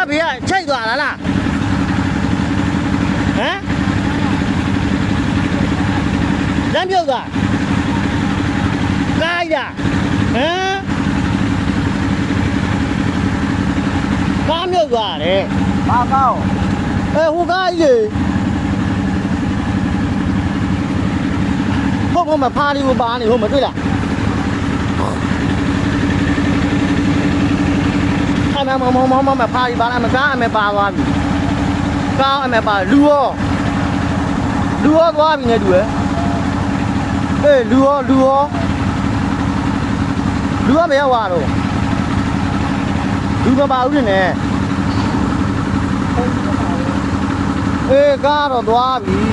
ဘေးကချိတ်သွားလားလားဟမ်လမ်းပြုတ်သွားကားရဟမ်ကားမြုပ်သွားတယ် ဘာကောင်း ဟိုကားကြီးဟုတ်မဖားလေးကိုပါနေဟုတ်မတွေ့လားအမဖားလေးပါလားမကားအမေပါသွားပြီကားအမေပါလူရောသွားပြီနဲ့တူရဲ့အေးလူရောဘယ်ရောက်သွားတော့လူမပါဘူးနဲ့အေးကားတော့သွားပြီ